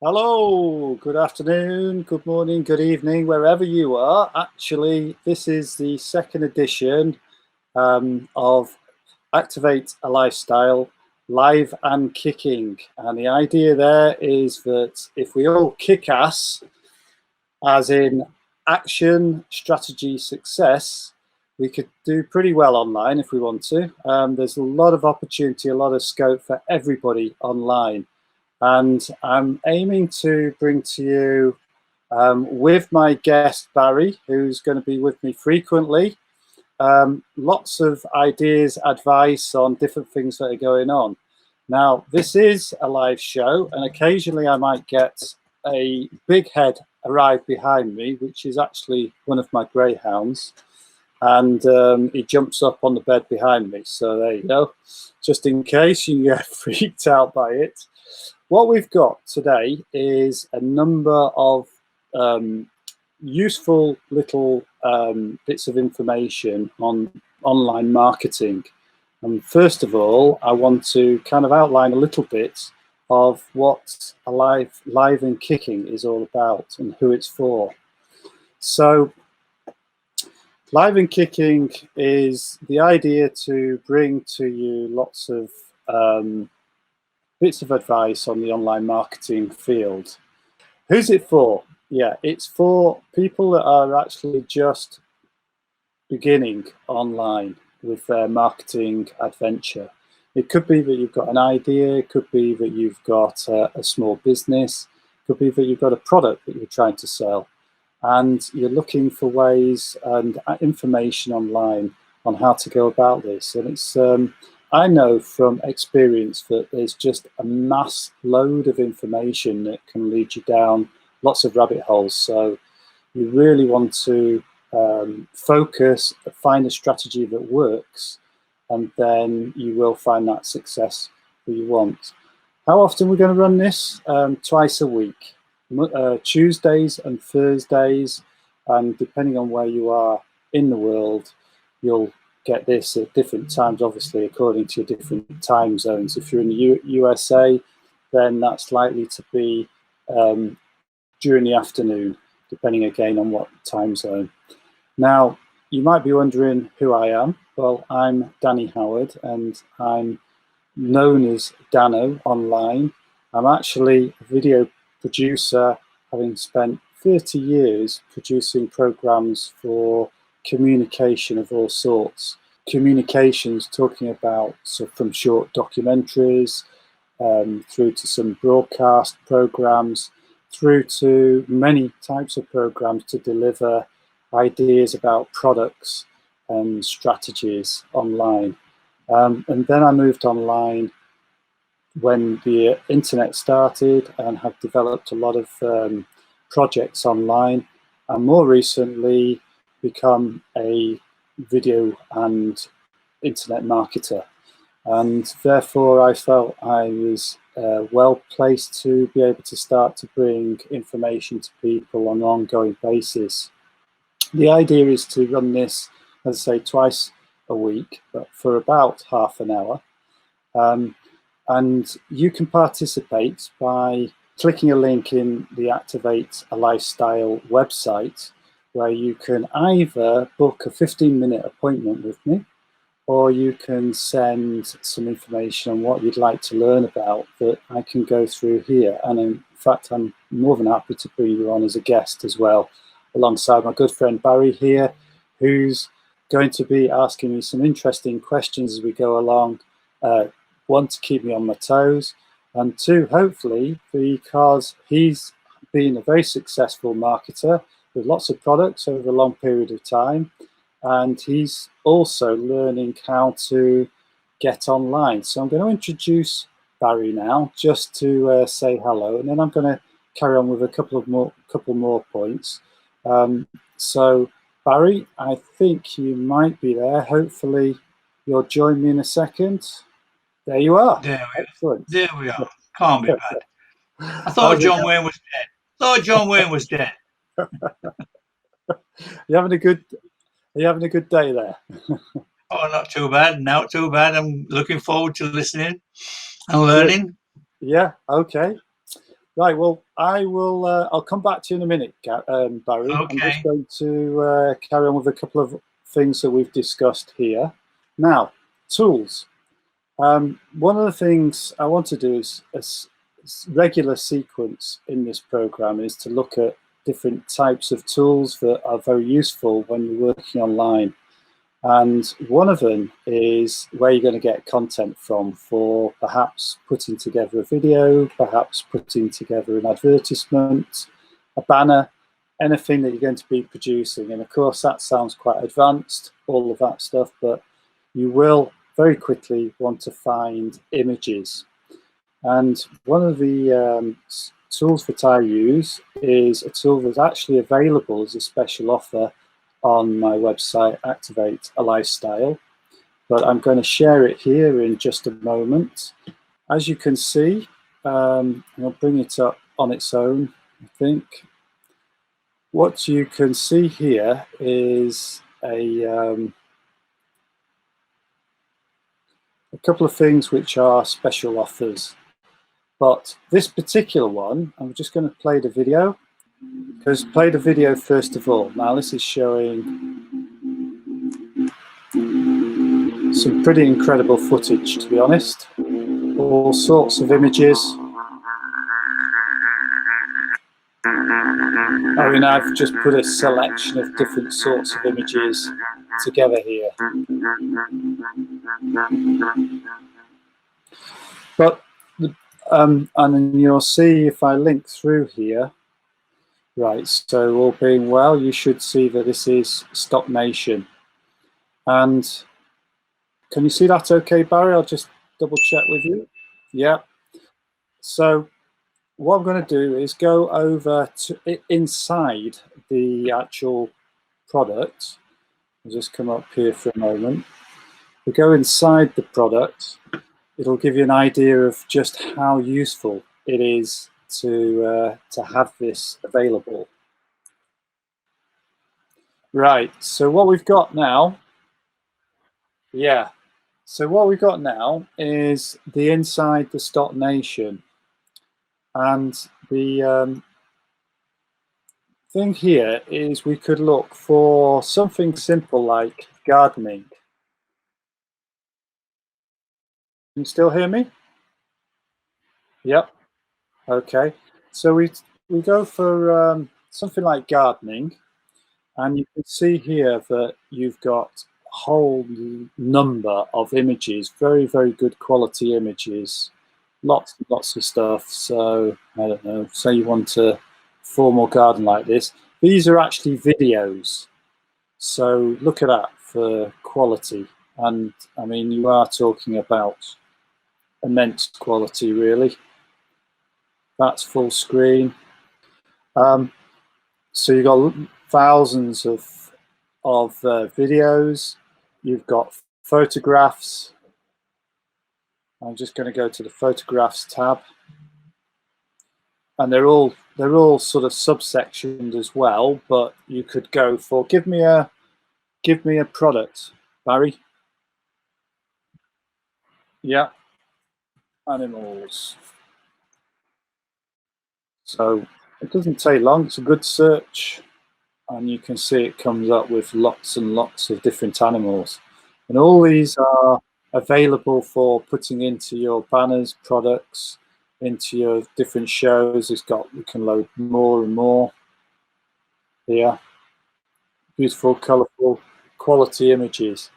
Hello, good afternoon, good morning, good evening, wherever you are. Actually, this is the second edition of Activate a Lifestyle Live and Kicking. And the idea there is that if we all kick ass, as in action, strategy, success, we could do pretty well online if we want to. There's a lot of opportunity, a lot of scope for everybody online. And I'm aiming to bring to you, with my guest Barry, who's going to be with me frequently, lots of ideas, advice on different things that are going on. Now, this is a live show, and occasionally I might get a big head arrive behind me, which is actually one of my greyhounds. And he jumps up on the bed behind me. So there you go. Just in case you get freaked out by it. What we've got today is a number of useful little bits of information on online marketing. And first of all, I want to kind of outline a little bit of what a live and kicking is all about and who it's for. So live and kicking is the idea to bring to you lots of bits of advice on the online marketing field. Who's it for? Yeah, it's for people that are actually just beginning online with their marketing adventure. It could be that you've got an idea, it could be that you've got a small business, it could be that you've got a product that you're trying to sell, and you're looking for ways and information online on how to go about this. And it's I know from experience that there's just a mass load of information that can lead you down lots of rabbit holes. So you really want to focus, find a strategy that works, and then you will find that success that you want. How often we're going to run this? Twice a week, Tuesdays and Thursdays, and depending on where you are in the world, you'll get this at different times, obviously, according to your different time zones. If you're in the USA, then that's likely to be during the afternoon, depending again on what time zone. Now, you might be wondering who I am. Well, I'm Danny Howard, and I'm known as Dano online. I'm actually a video producer, having spent 30 years producing programs for communication of all sorts. Communications talking about from short documentaries through to some broadcast programs, through to many types of programs to deliver ideas about products and strategies online. And then I moved online when the internet started and have developed a lot of projects online, and more recently become a video and internet marketer. And therefore I felt I was well placed to be able to start to bring information to people on an ongoing basis. The idea is to run this, as I say, twice a week, but for about half an hour. And you can participate by clicking a link in the Activate a Lifestyle website, where you can either book a 15-minute appointment with me, or you can send some information on what you'd like to learn about that I can go through here. And in fact, I'm more than happy to bring you on as a guest as well, alongside my good friend Barry here, who's going to be asking me some interesting questions as we go along. One, to keep me on my toes, and two, hopefully, because he's been a very successful marketer with lots of products over a long period of time, and he's also learning how to get online. So I'm going to introduce Barry now, just to say hello, and then I'm going to carry on with a couple more points. So Barry, I think you might be there. Hopefully you'll join me in a second. There you are. Excellent. There we are. Can't be bad. I thought John Wayne was dead. You having a good day there? Oh, not too bad. Not too bad. I'm looking forward to listening and learning. Yeah, okay. Right, well, I'll come back to you in a minute, Barry. Okay. I'm just going to carry on with a couple of things that we've discussed here. Now, tools. One of the things I want to do is a regular sequence in this program is to look at different types of tools that are very useful when you're working online. And one of them is where you're going to get content from for perhaps putting together a video, perhaps putting together an advertisement, a banner, anything that you're going to be producing. And of course, that sounds quite advanced, all of that stuff, but you will very quickly want to find images. And one of the tools that I use is a tool that's actually available as a special offer on my website, Activate a Lifestyle, but I'm going to share it here in just a moment. As you can see, I'll bring it up on its own, I think. What you can see here is a couple of things which are special offers. But this particular one, I'm just going to play the video. Because play the video first of all. Now this is showing some pretty incredible footage, to be honest. All sorts of images. I mean, I've just put a selection of different sorts of images together here. But, and then you'll see if I link through here, right, so all being well, you should see that this is Stock Nation. And can you see that okay, Barry? I'll just double check with you. Yeah. So what I'm going to do is go over to inside the actual product. I'll just come up here for a moment. We go inside the product. It'll give you an idea of just how useful it is to have this available. Right, so what we've got now, yeah, so what we've got now is the inside the Stock Nation. And the thing here is we could look for something simple like gardening. Can you still hear me? Yep. Okay. So we go for something like gardening. And you can see here that you've got a whole number of images, very, very good quality images, lots and lots of stuff. So, I don't know, say you want a formal garden like this. These are actually videos. So look at that for quality. And I mean, you are talking about immense quality, really. That's full screen. So you've got thousands of videos. You've got photographs. I'm just going to go to the photographs tab, and they're all sort of subsectioned as well. But you could go for give me a product, Barry. Yeah, animals. So it doesn't take long. It's a good search. And you can see it comes up with lots and lots of different animals. And all these are available for putting into your banners, products, into your different shows. You can load more and more here. Beautiful, colourful, quality images.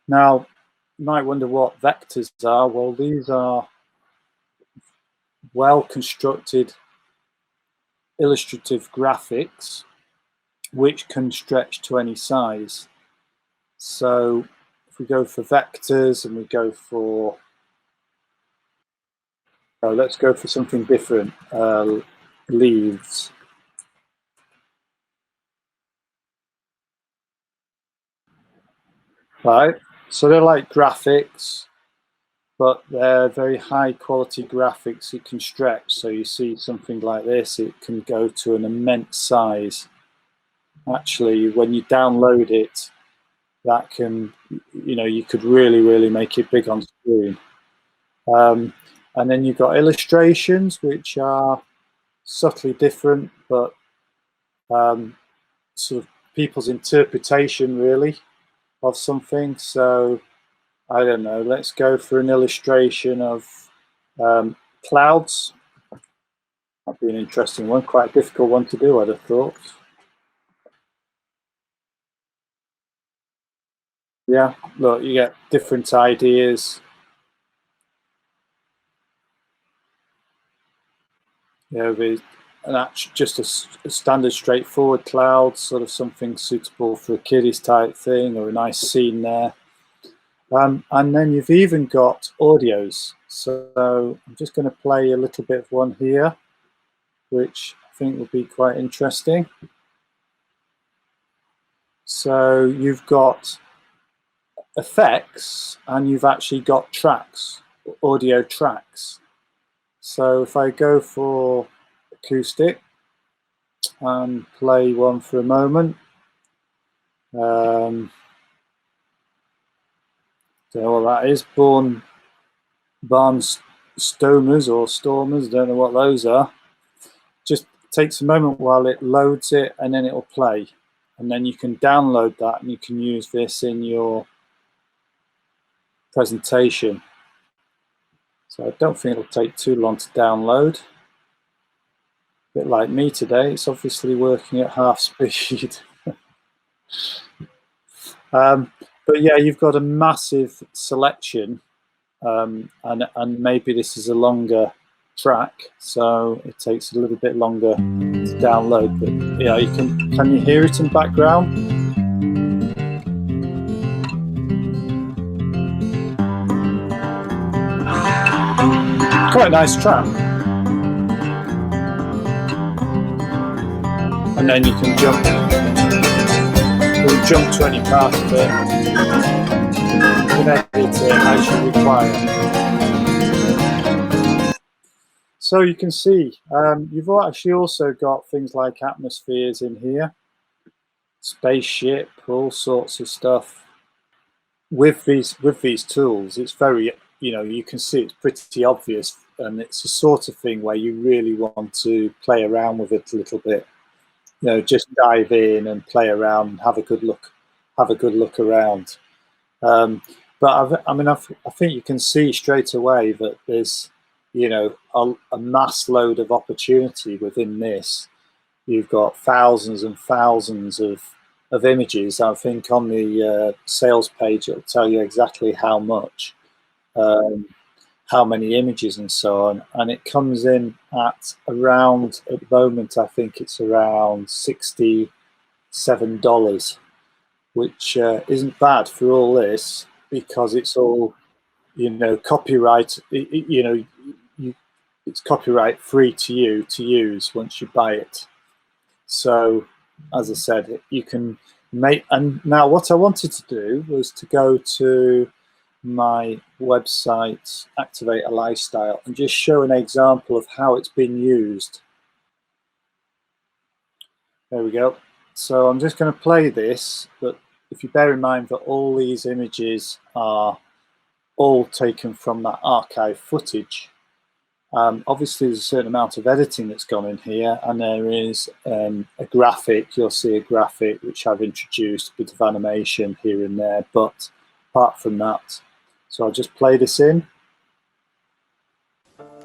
Now, you might wonder what vectors are. Well, these are well-constructed illustrative graphics which can stretch to any size. So if we go for vectors and we go for, let's go for something different, leaves. Right, so they're like graphics, but they're very high quality graphics. It can stretch, so you see something like this, it can go to an immense size. Actually, when you download it, that can, you could really make it big on screen. And then you've got illustrations, which are subtly different, but sort of people's interpretation really of something. So I don't know, let's go for an illustration of clouds. That'd be an interesting one, quite a difficult one to do, I'd have thought. Yeah, look, you get different ideas. You know, just a standard straightforward cloud, sort of something suitable for a kiddies type thing, or a nice scene there. And then you've even got audios. So I'm just going to play a little bit of one here, which I think will be quite interesting. So you've got effects and you've actually got tracks, audio tracks. So if I go for acoustic and play one for a moment, don't know what that is, Barnstormers or Stormers, don't know what those are. Just takes a moment while it loads it and then it'll play. And then you can download that and you can use this in your presentation. So I don't think it'll take too long to download. A bit like me today, it's obviously working at half speed. But yeah, you've got a massive selection, and maybe this is a longer track, so it takes a little bit longer to download. But yeah, can you hear it in background? Quite a nice track. And then you can jump to any part of it. You can edit it as you require. So you can see you've actually also got things like atmospheres in here, spaceship, all sorts of stuff. With these tools, it's very, you can see it's pretty obvious, and it's the sort of thing where you really want to play around with it a little bit. Just dive in and play around and have a good look around. But I think you can see straight away that there's a mass load of opportunity within this. You've got thousands and thousands of images. I think on the sales page it'll tell you exactly how much, how many images and so on, and it comes in at around, at the moment I think it's around $67, which isn't bad for all this, because it's all copyright. It's copyright free to you to use once you buy it. So as I said, you can make, and now what I wanted to do was to go to my website, Activate a Lifestyle, and just show an example of how it's been used. There we go. So I'm just going to play this, but if you bear in mind that all these images are all taken from that archive footage, obviously there's a certain amount of editing that's gone in here, and there is a graphic. You'll see a graphic which I've introduced, a bit of animation here and there, but apart from that, so I'll just play this in.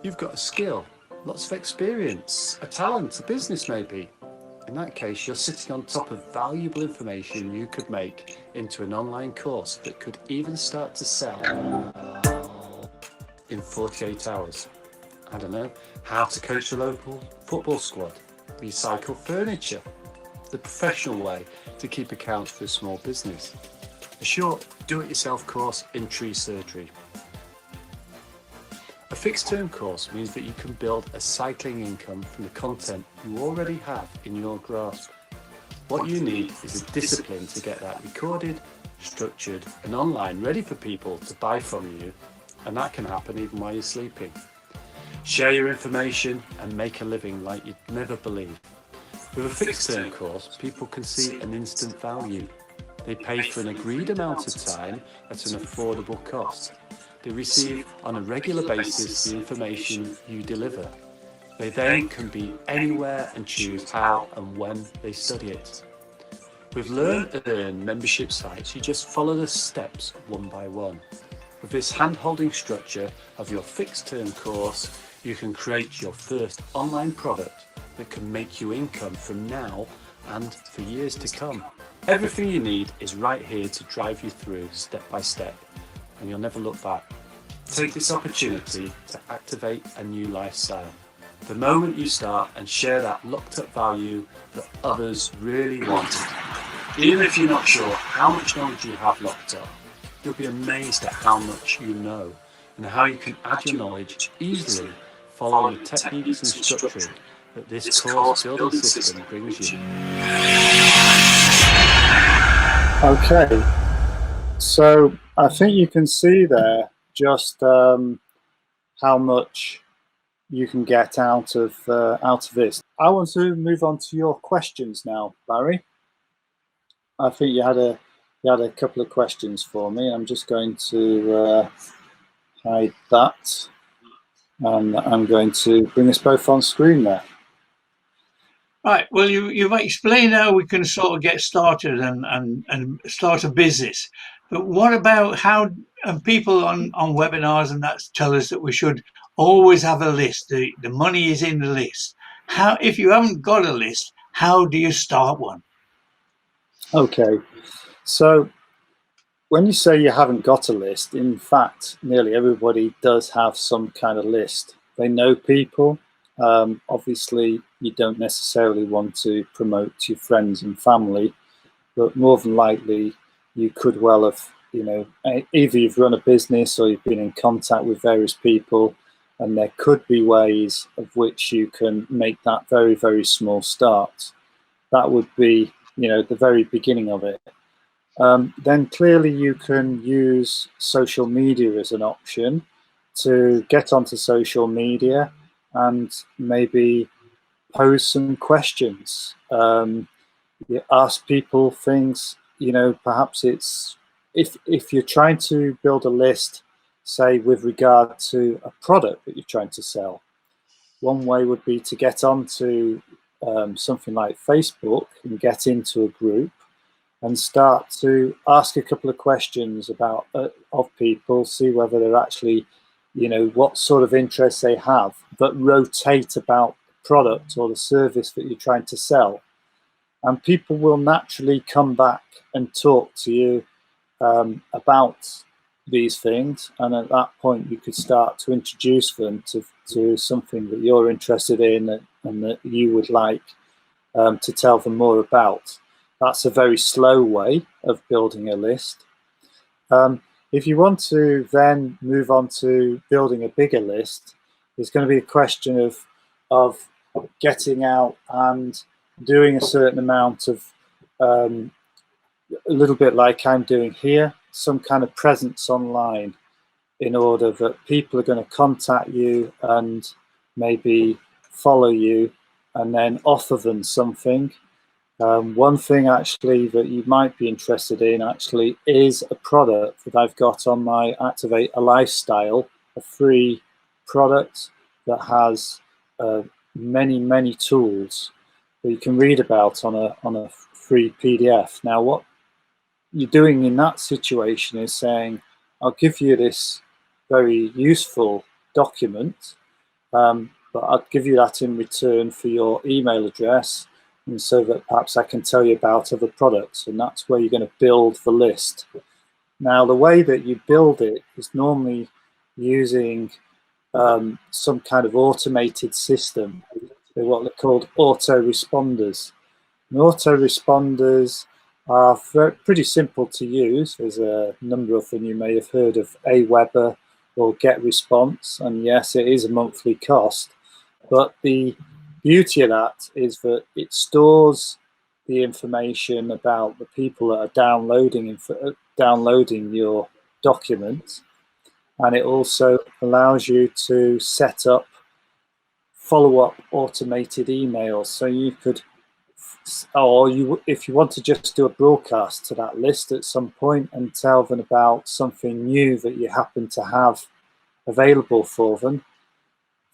You've got a skill, lots of experience, a talent, a business maybe. In that case, you're sitting on top of valuable information you could make into an online course that could even start to sell in 48 hours. I don't know, how to coach a local football squad, recycle furniture, the professional way to keep accounts for a small business, a short do-it-yourself course in tree surgery. A fixed-term course means that you can build a cycling income from the content you already have in your grasp. What you need is a discipline to get that recorded, structured and online, ready for people to buy from you, and that can happen even while you're sleeping. Share your information and make a living like you'd never believe. With a fixed-term course, people can see an instant value. They pay for an agreed amount of time at an affordable cost. They receive on a regular basis the information you deliver. They then can be anywhere and choose how and when they study it. With Learn Earn membership sites, you just follow the steps one by one. With this hand-holding structure of your fixed-term course, you can create your first online product that can make you income from now and for years to come. Everything you need is right here to drive you through step by step, and you'll never look back. Take this opportunity to activate a new lifestyle. The moment you start and share that locked up value that others really want. Even if you're not sure how much knowledge you have locked up, you'll be amazed at how much you know and how you can add your knowledge easily following the techniques and structure that this course building system brings you. Okay, so I think you can see there just how much you can get out of this. I want to move on to your questions now, Barry. I think you had a couple of questions for me. I'm just going to hide that, and I'm going to bring us both on screen there. Right. Well, you've explained how we can sort of get started and start a business. But what about how people on webinars and that tell us that we should always have a list? The money is in the list. How, if you haven't got a list, how do you start one? Okay, so when you say you haven't got a list, in fact, nearly everybody does have some kind of list. They know people. Obviously, you don't necessarily want to promote to your friends and family, but more than likely, you could well have, you know, either you've run a business or you've been in contact with various people, and there could be ways of which you can make that very, very small start. That would be, you know, the very beginning of it. Then clearly you can use social media as an option to get onto social media and maybe pose some questions. You ask people things, you know, perhaps it's, if you're trying to build a list, say with regard to a product that you're trying to sell, one way would be to get onto something like Facebook and get into a group and start to ask a couple of questions about of people, see whether they're actually, you know, what sort of interests they have, but rotate about the product or the service that you're trying to sell. And people will naturally come back and talk to you about these things. And at that point, you could start to introduce them to something that you're interested in and that you would like to tell them more about. That's a very slow way of building a list. If you want to then move on to building a bigger list, there's going to be a question of getting out and doing a certain amount of, a little bit like I'm doing here, some kind of presence online in order that people are going to contact you and maybe follow you and then offer them something. One thing actually that you might be interested in actually is a product that I've got on my Activate a Lifestyle, a free product that has many, many tools that you can read about on a free PDF. Now, what you're doing in that situation is saying, I'll give you this very useful document, but I'll give you that in return for your email address, and so that perhaps I can tell you about other products, and that's where you're going to build the list. Now, the way that you build it is normally using some kind of automated system. They're what they're called autoresponders. And autoresponders are pretty simple to use. There's a number of them. You may have heard of Aweber or GetResponse, and yes, it is a monthly cost, but the beauty of that is that it stores the information about the people that are downloading your document, and it also allows you to set up follow-up automated emails. So you could, or if you want to just do a broadcast to that list at some point and tell them about something new that you happen to have available for them,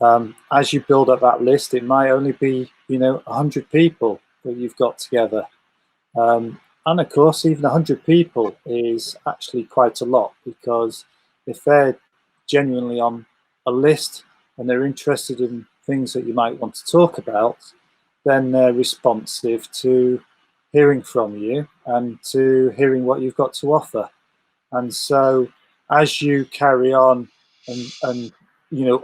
As you build up that list, it might only be 100 people that you've got together. And of course, even 100 people is actually quite a lot, because if they're genuinely on a list and they're interested in things that you might want to talk about, then they're responsive to hearing from you and to hearing what you've got to offer. And so as you carry on and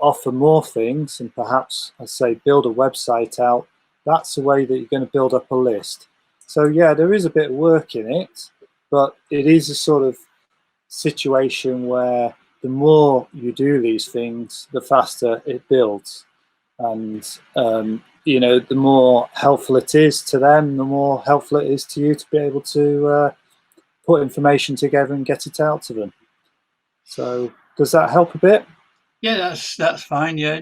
offer more things, and perhaps, I say, build a website out, that's the way that you're going to build up a list. So yeah, there is a bit of work in it, but it is a sort of situation where the more you do these things, the faster it builds. And the more helpful it is to them, the more helpful it is to you to be able to put information together and get it out to them. So does that help a bit? Yeah, that's fine. Yeah,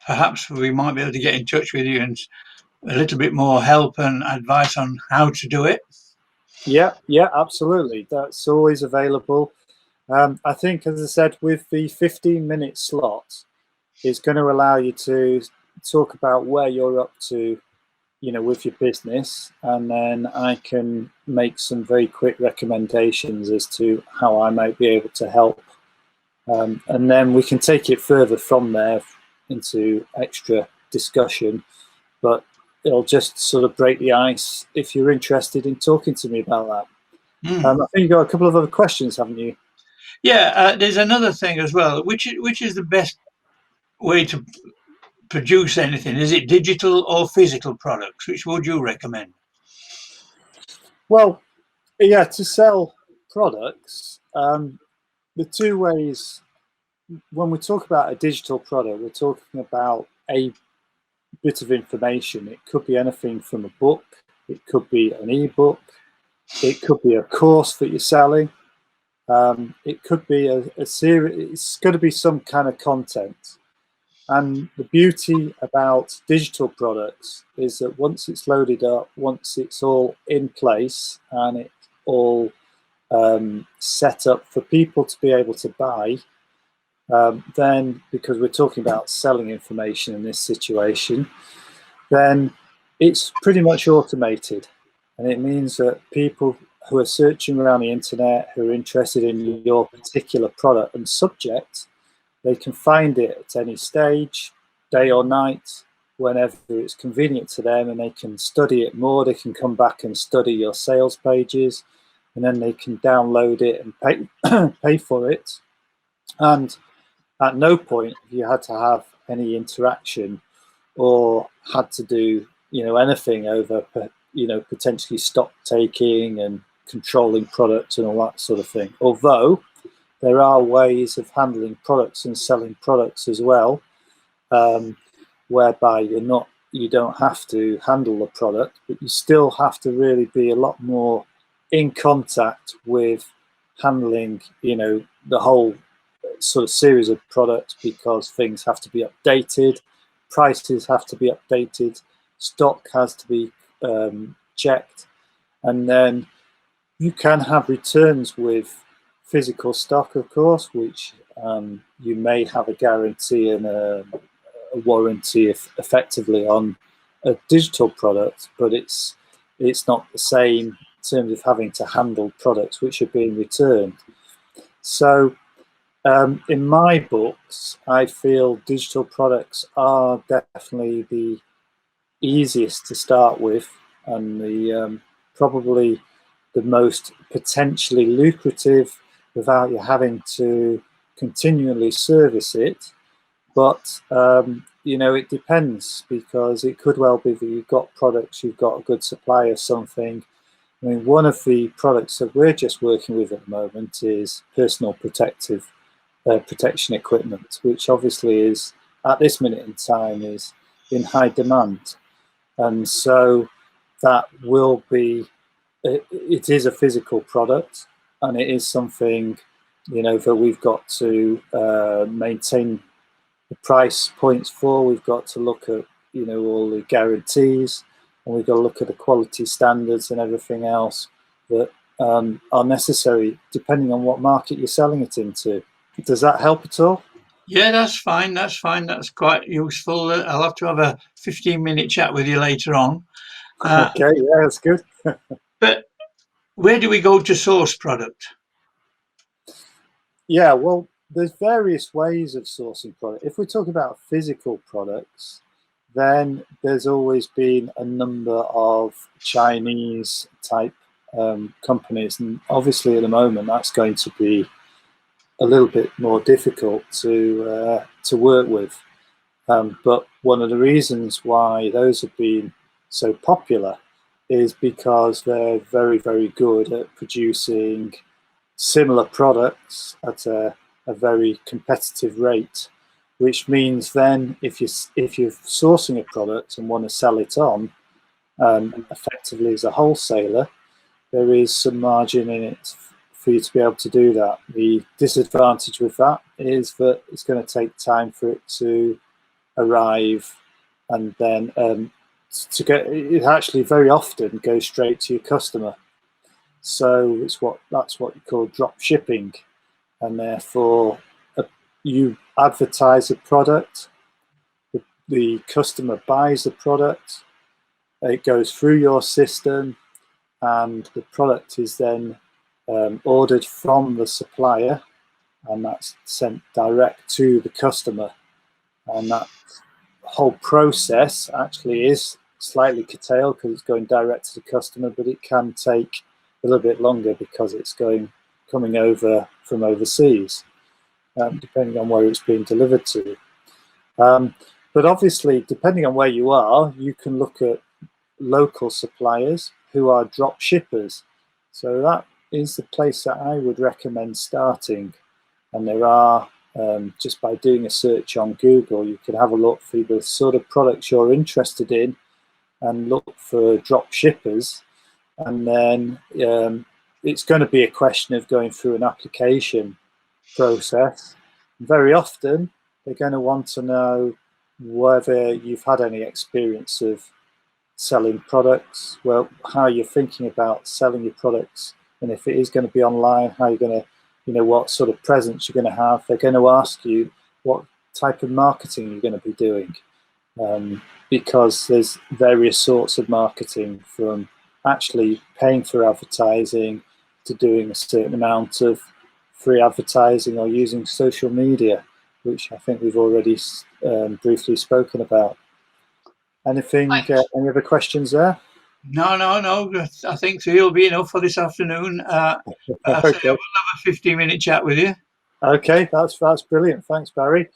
perhaps we might be able to get in touch with you and a little bit more help and advice on how to do it. Yeah, absolutely. That's always available. I think, as I said, with the 15-minute slot, it's going to allow you to talk about where you're up to, with your business, and then I can make some very quick recommendations as to how I might be able to help. And then we can take it further from there into extra discussion, but it'll just sort of break the ice if you're interested in talking to me about that. I think you've got a couple of other questions, haven't you? Yeah, there's another thing as well. Which is the best way to produce anything? Is it digital or physical products? Which would you recommend? Well, yeah, to sell products, the two ways, when we talk about a digital product, we're talking about a bit of information. It could be anything from a book, it could be an ebook, it could be a course that you're selling, it could be a series. It's got to be some kind of content. And the beauty about digital products is that once it's loaded up, once it's all in place and it's all set up for people to be able to buy, then, because we're talking about selling information in this situation, then it's pretty much automated. And it means that people who are searching around the internet, who are interested in your particular product and subject, they can find it at any stage, day or night, whenever it's convenient to them, and they can study it more. They can come back and study your sales pages, and then they can download it and pay for it. And at no point have you had to have any interaction or had to do anything over potentially stock taking and controlling products and all that sort of thing. Although there are ways of handling products and selling products as well, whereby you don't have to handle the product, but you still have to really be a lot more in contact with handling the whole sort of series of products, because things have to be updated, prices have to be updated, stock has to be checked, and then you can have returns with physical stock, of course, which you may have a guarantee and a warranty effectively on a digital product, but it's not the same in terms of having to handle products which are being returned. So in my books, I feel digital products are definitely the easiest to start with, and the probably the most potentially lucrative, without you having to continually service it. But it depends, because it could well be that you've got products, you've got a good supply of something. I mean, one of the products that we're just working with at the moment is personal protection equipment, which obviously is, at this minute in time, is in high demand. And so that will be, it is a physical product, and it is something, that we've got to maintain the price points for. We've got to look at, all the guarantees, and we've got to look at the quality standards and everything else that are necessary depending on what market you're selling it into. Does that help at all? Yeah, that's fine. That's fine. That's quite useful. I'll have to have a 15-minute chat with you later on. Okay, yeah, that's good. But where do we go to source product? Yeah, well, there's various ways of sourcing product. If we talk about physical products, then there's always been a number of Chinese type companies, and obviously at the moment that's going to be a little bit more difficult to work with. But one of the reasons why those have been so popular is because they're very, very good at producing similar products at a very competitive rate, which means then if you're sourcing a product and want to sell it on effectively as a wholesaler, there is some margin in it for you to be able to do that. The disadvantage with that is that it's going to take time for it to arrive, and then to get it actually very often goes straight to your customer. So that's what you call drop shipping, and therefore you advertise a product, the customer buys the product, it goes through your system, and the product is then ordered from the supplier, and that's sent direct to the customer. And that whole process actually is slightly curtailed because it's going direct to the customer, but it can take a little bit longer because it's coming over from overseas, depending on where it's being delivered to. But obviously, depending on where you are, you can look at local suppliers who are drop shippers. So that is the place that I would recommend starting. And there are, just by doing a search on Google, you can have a look for the sort of products you're interested in and look for drop shippers. And then it's going to be a question of going through an application process. Very often, they're going to want to know whether you've had any experience of selling products, well, how you're thinking about selling your products, and if it is going to be online, how you're going to, what sort of presence you're going to have. They're going to ask you what type of marketing you're going to be doing, because there's various sorts of marketing, from actually paying for advertising to doing a certain amount of free advertising or using social media, which I think we've already briefly spoken about. Anything? Any other questions there? No. I think so. You'll be enough for this afternoon. I say I will have a 15-minute chat with you. Okay, that's brilliant. Thanks, Barry.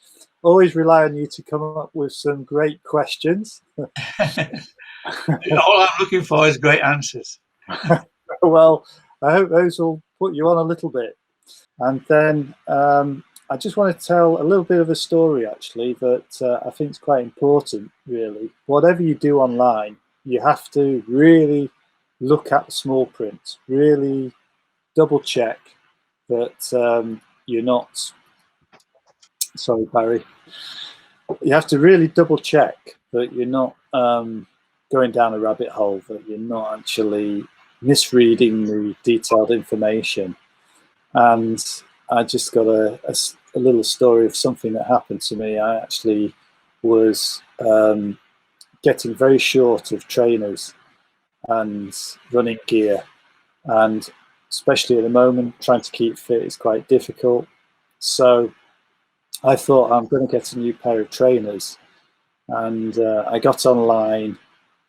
Always rely on you to come up with some great questions. All I'm looking for is great answers. Well, I hope those will put you on a little bit. And then I just want to tell a little bit of a story, actually, that I think is quite important, really. Whatever you do online, you have to really look at the small print, really double check that you're not, sorry, Barry, you have to really double check that you're not going down a rabbit hole, that you're not actually misreading the detailed information. And I just got a little story of something that happened to me. I actually was getting very short of trainers and running gear, and especially at the moment, trying to keep fit is quite difficult. So I thought, I'm going to get a new pair of trainers, and I got online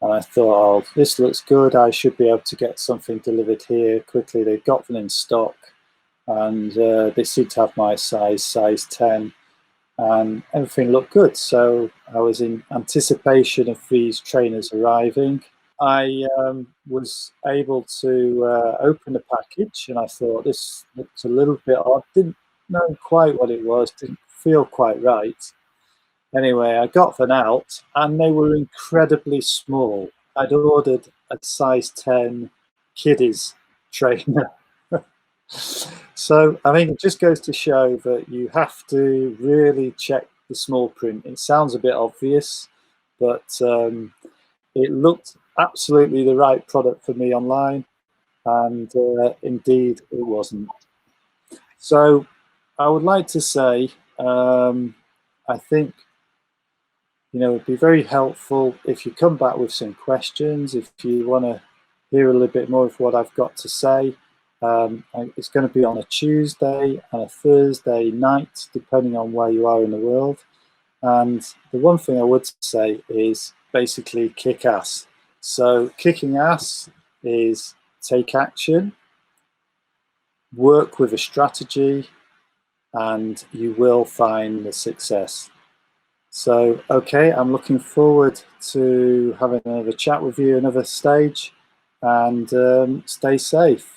and I thought, oh, this looks good, I should be able to get something delivered here quickly. They've got them in stock, and they seem to have my size 10, and everything looked good. So I was in anticipation of these trainers arriving. I was able to open the package, and I thought, this looks a little bit odd. Didn't know quite what it was, didn't feel quite right. Anyway, I got them out, and they were incredibly small. I'd ordered a size 10 kiddies trainer. So, I mean, it just goes to show that you have to really check the small print. It sounds a bit obvious, but it looked absolutely the right product for me online, and indeed it wasn't. So I would like to say I think, you know, it'd be very helpful if you come back with some questions, if you want to hear a little bit more of what I've got to say. It's going to be on a Tuesday and a Thursday night, depending on where you are in the world. And the one thing I would say is basically kick ass. So kicking ass is take action, work with a strategy, and you will find the success. So, okay, I'm looking forward to having another chat with you, another stage, and stay safe.